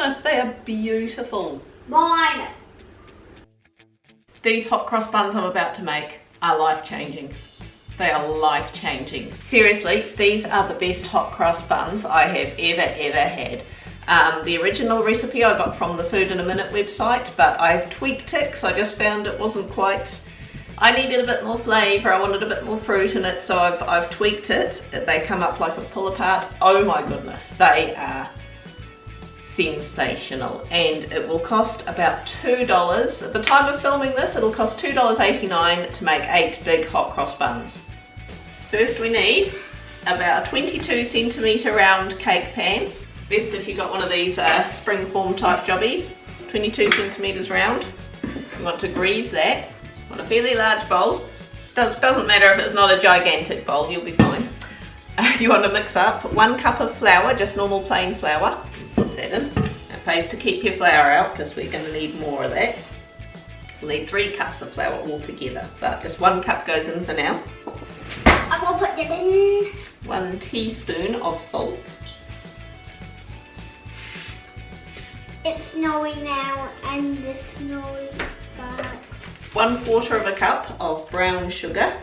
goodness, they are beautiful. Mine. These hot cross buns I'm about to make are life-changing. They are life-changing. Seriously, these are the best hot cross buns I have ever had. The original recipe I got from the Food in a Minute website, but I've tweaked it because I just found it wasn't quite... I needed a bit more flavour, I wanted a bit more fruit in it, so I've tweaked it. They come up like a Pullapart. Oh my goodness, they are sensational, and it will cost about $2. At the time of filming this, it'll cost $2.89 to make 8 big hot cross buns. First we need about a 22 centimetre round cake pan. Best if you got one of these springform type jobbies, 22 centimetres round. You want to grease that. Want a fairly large bowl. Doesn't matter if it's not a gigantic bowl, you'll be fine. You want to mix up 1 cup of flour, just normal plain flour. Put that in. It pays to keep your flour out because we're going to need more of that. We'll need 3 cups of flour altogether, but just 1 cup goes in for now. I'm going to put that in. 1 teaspoon of salt. It's snowing now and the snow is back. 1/4 of a cup of brown sugar.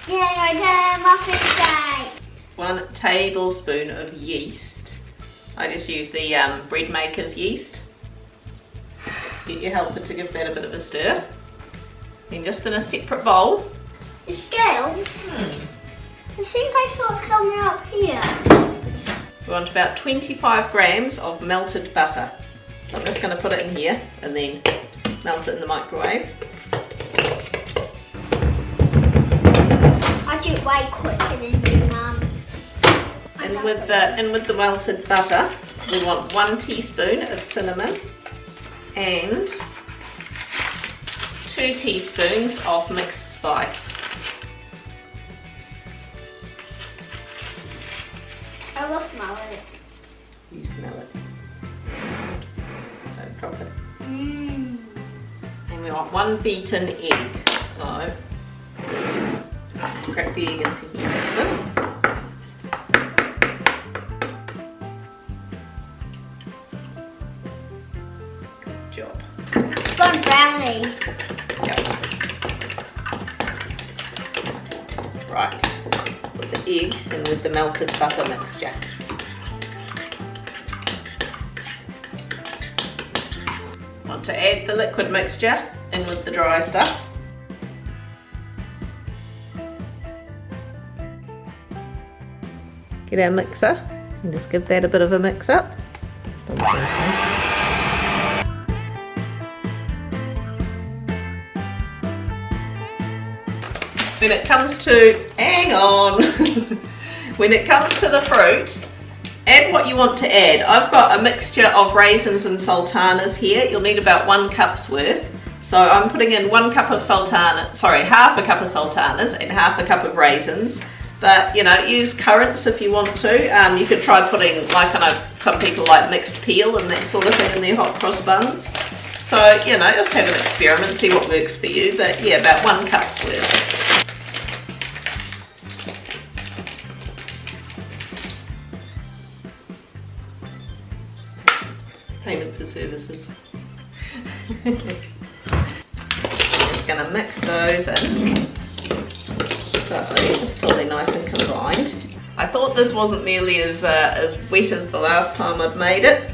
Yay, I done muffin day. 1 tablespoon of yeast. I just use the breadmakers yeast. Get your helper to give that a bit of a stir. Then just in a separate bowl. The scales? I think I saw somewhere up here. We want about 25 grams of melted butter. So I'm just going to put it in here and then melt it in the microwave. I do it way quicker than you, Mum. And with the melted butter, we want 1 teaspoon of cinnamon and 2 teaspoons of mixed spice. I will smell it. You smell it. Don't drop it. And we want 1 beaten egg. So crack the egg into here instead. Good job. It's gone brownie. Yep. Right. With the egg and with the melted butter mixture. Want to add the liquid mixture in with the dry stuff. Get our mixer and just give that a bit of a mix up. Just on the side. When it comes to, hang on, when it comes to the fruit, add what you want to add. I've got a mixture of raisins and sultanas here. You'll need about 1 cup's worth. So I'm putting in 1 cup of half a cup of sultanas and half a cup of raisins. But you know, use currants if you want to. You could try putting, like I know some people like mixed peel and that sort of thing in their hot cross buns. So you know, just have an experiment, see what works for you. But yeah, about 1 cup's worth. Payment for services. Just going to mix those in, so just till they're nice and combined. I thought this wasn't nearly as wet as the last time I'd made it.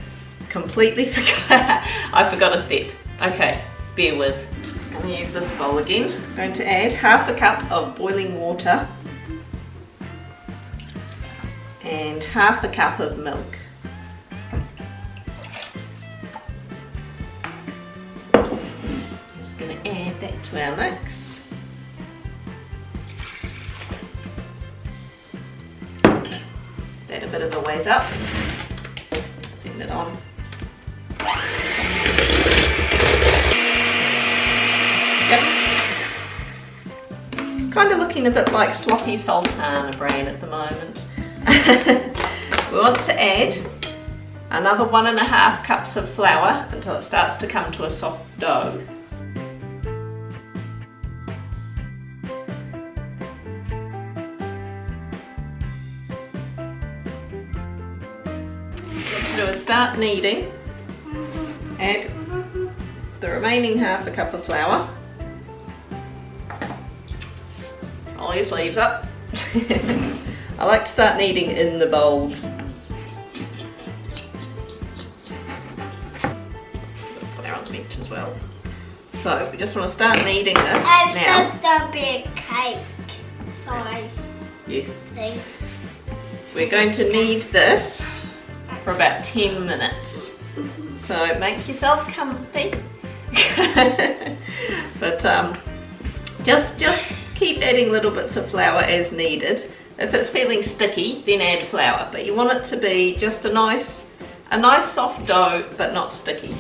Completely forgot. I forgot a step. Okay, bear with. Just going to use this bowl again. I'm going to add half a cup of boiling water and half a cup of milk. Add that to our mix. That a bit of a ways up. Turn it on. Yep. It's kind of looking a bit like sloppy sultana bran at the moment. We want to add another 1.5 cups of flour until it starts to come to a soft dough. to do is start kneading. Add the remaining half a cup of flour. Roll your sleeves up. I like to start kneading in the bowls. Flour on the bench as well. So we just want to start kneading this now. It's just a big cake size Yes. thing. We're going to knead this for about 10 minutes. So make yourself comfy. But just keep adding little bits of flour as needed. If it's feeling sticky, then add flour, but you want it to be just a nice soft dough, but not sticky.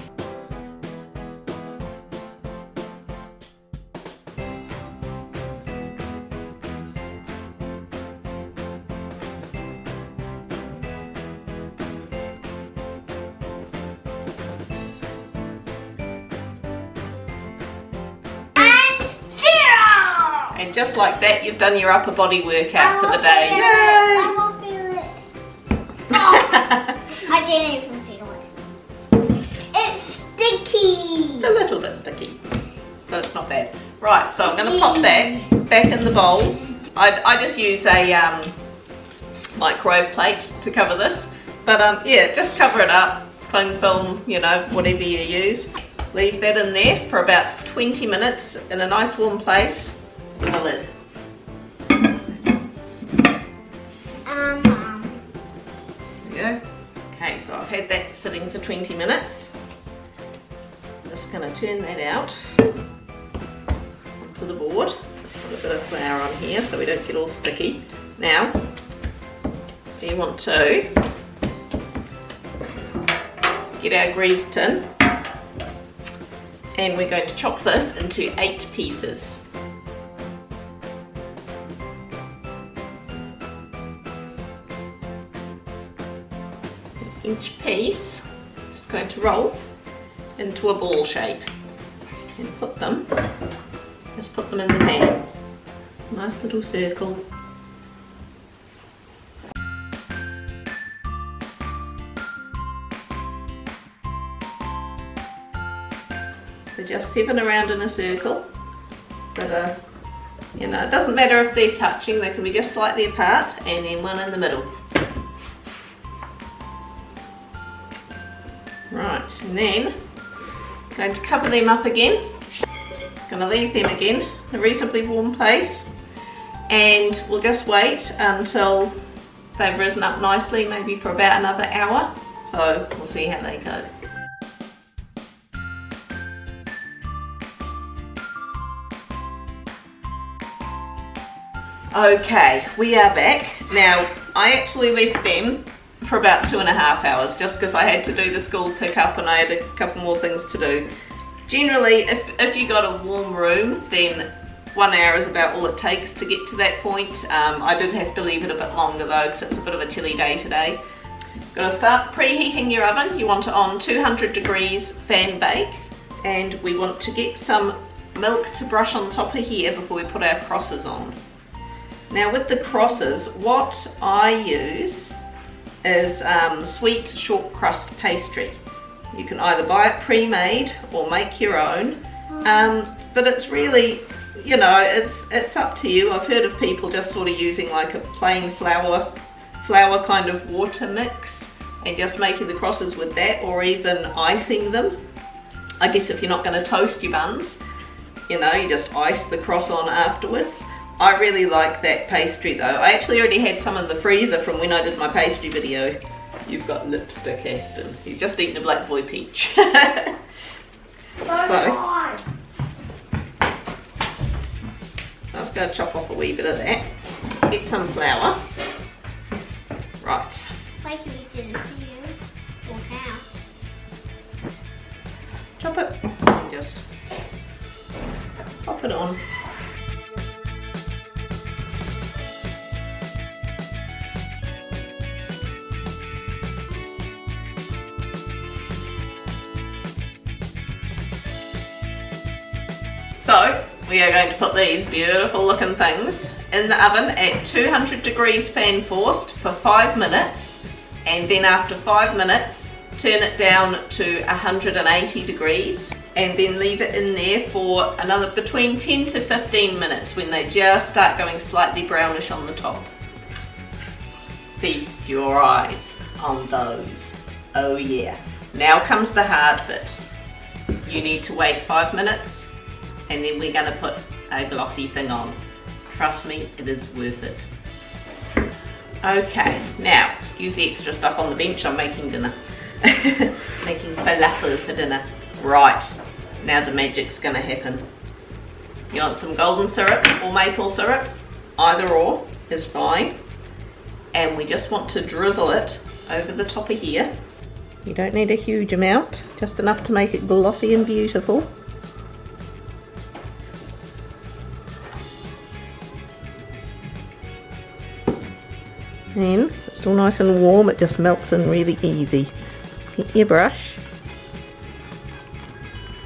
And just like that, you've done your upper body workout for the day. Yay! I will feel it. Oh, I didn't even feel it. It's sticky. It's a little bit sticky, but it's not bad. Right, so I'm going to pop that back in the bowl. I just use a microwave plate to cover this. But yeah, just cover it up, cling film, you know, whatever you use. Leave that in there for about 20 minutes in a nice warm place. With a lid. There we go. Okay, so I've had that sitting for 20 minutes. I'm just going to turn that out onto the board. Just put a bit of flour on here so we don't get all sticky. Now, we want to get our greased tin, and we're going to chop this into 8 pieces. Each piece, just going to roll into a ball shape and just put them in the pan. Nice little circle. So just 7 around in a circle, but you know, it doesn't matter if they're touching, they can be just slightly apart, and then one in the middle. Right, and then I'm going to cover them up again. Going to leave them again in a reasonably warm place, and we'll just wait until they've risen up nicely, maybe for about another hour. So we'll see how they go. Okay, we are back. Now, I actually left them for about 2.5 hours just because I had to do the school pickup and I had a couple more things to do. Generally, if you got a warm room, then 1 hour is about all it takes to get to that point. I did have to leave it a bit longer though because it's a bit of a chilly day today. Got to start preheating your oven. You want it on 200 degrees fan bake, and we want to get some milk to brush on top of here before we put our crosses on. Now with the crosses, what I use is sweet short crust pastry. You can either buy it pre-made or make your own, but it's really, you know, it's up to you. I've heard of people just sort of using like a plain flour kind of water mix and just making the crosses with that, or even icing them. I guess if you're not going to toast your buns, you know, you just ice the cross on afterwards. I really like that pastry though. I actually already had some in the freezer from when I did my pastry video. You've got lipstick, Aston. He's just eating a black boy peach. So, I'm just going to chop off a wee bit of that. Get some flour. Right. Like we did it here. Or how? Chop it and just pop it on. So we are going to put these beautiful looking things in the oven at 200 degrees fan forced for 5 minutes, and then after 5 minutes turn it down to 180 degrees and then leave it in there for another between 10 to 15 minutes when they just start going slightly brownish on the top. Feast your eyes on those. Oh yeah. Now comes the hard bit. You need to wait 5 minutes and then we're going to put a glossy thing on. Trust me, it is worth it. Okay, now, excuse the extra stuff on the bench, I'm making dinner. Making falafel for dinner. Right, now the magic's gonna happen. You want some golden syrup or maple syrup? Either or is fine. And we just want to drizzle it over the top of here. You don't need a huge amount, just enough to make it glossy and beautiful. And it's still nice and warm, it just melts in really easy. Get your brush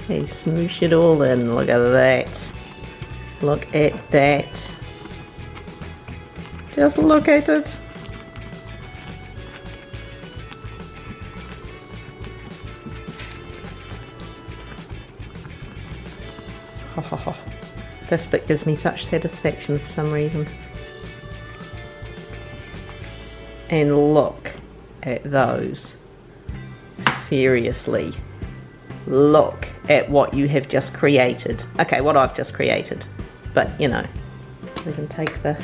and smoosh it all in. Look at that. Look at that. Just look at it. Ho ho ho. This bit gives me such satisfaction for some reason. And look at those. Seriously. Look at what you have just created. Okay, what I've just created. But, you know, we can take the ring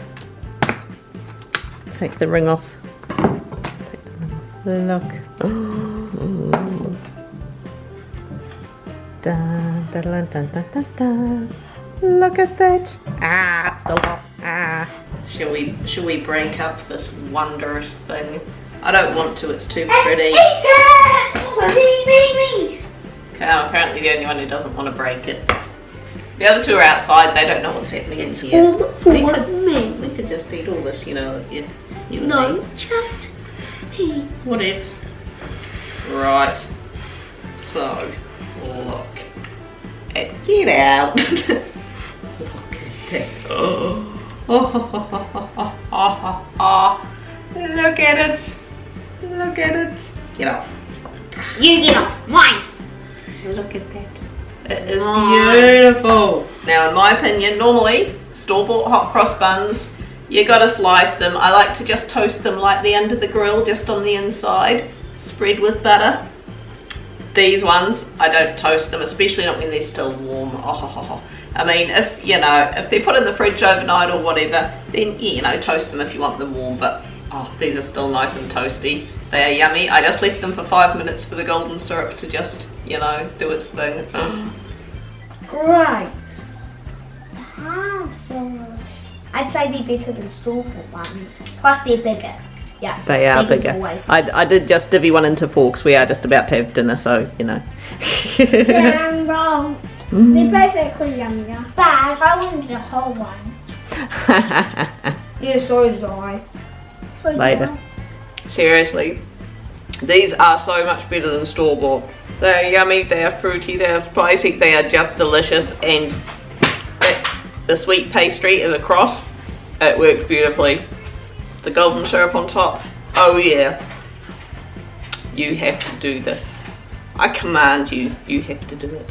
off. Take the ring off. Look. Oh. Dun, dun, dun, dun, dun, dun. Look at that. Ah, it's still hot. Ah. Shall we break up this wondrous thing? I don't want to, it's too pretty. Eat it! Okay, I'm apparently the only one who doesn't want to break it. The other two are outside, they don't know what's happening in here. All for me. We could just eat all this, you know. You and No, me. just me. What else? Right. So, look. Get out. Look at that. Oh. Look at it. Look at it. Get off. You get off. Mine. Look at that. It is beautiful. Now, in my opinion, normally, store-bought hot cross buns, you gotta slice them. I like to just toast them lightly under the grill, just on the inside, spread with butter. These ones, I don't toast them, especially not when they're still warm. I mean, if they're put in the fridge overnight or whatever, then toast them if you want them warm. But these are still nice and toasty. They are yummy. I just left them for 5 minutes for the golden syrup to just, do its thing. Great. I'd say they're better than store-bought ones. Plus, they're bigger. Yeah, they are bigger. I did just divvy one into forks. We are just about to have dinner, so Yeah, I'm wrong. They're basically yummier. But if I wanted a whole one. Yeah, so did I. Later. Seriously, these are so much better than store-bought. They are yummy, they are fruity, they are spicy, they are just delicious, and the sweet pastry is across. It works beautifully. The golden syrup on top, oh yeah. You have to do this. I command you, you have to do it.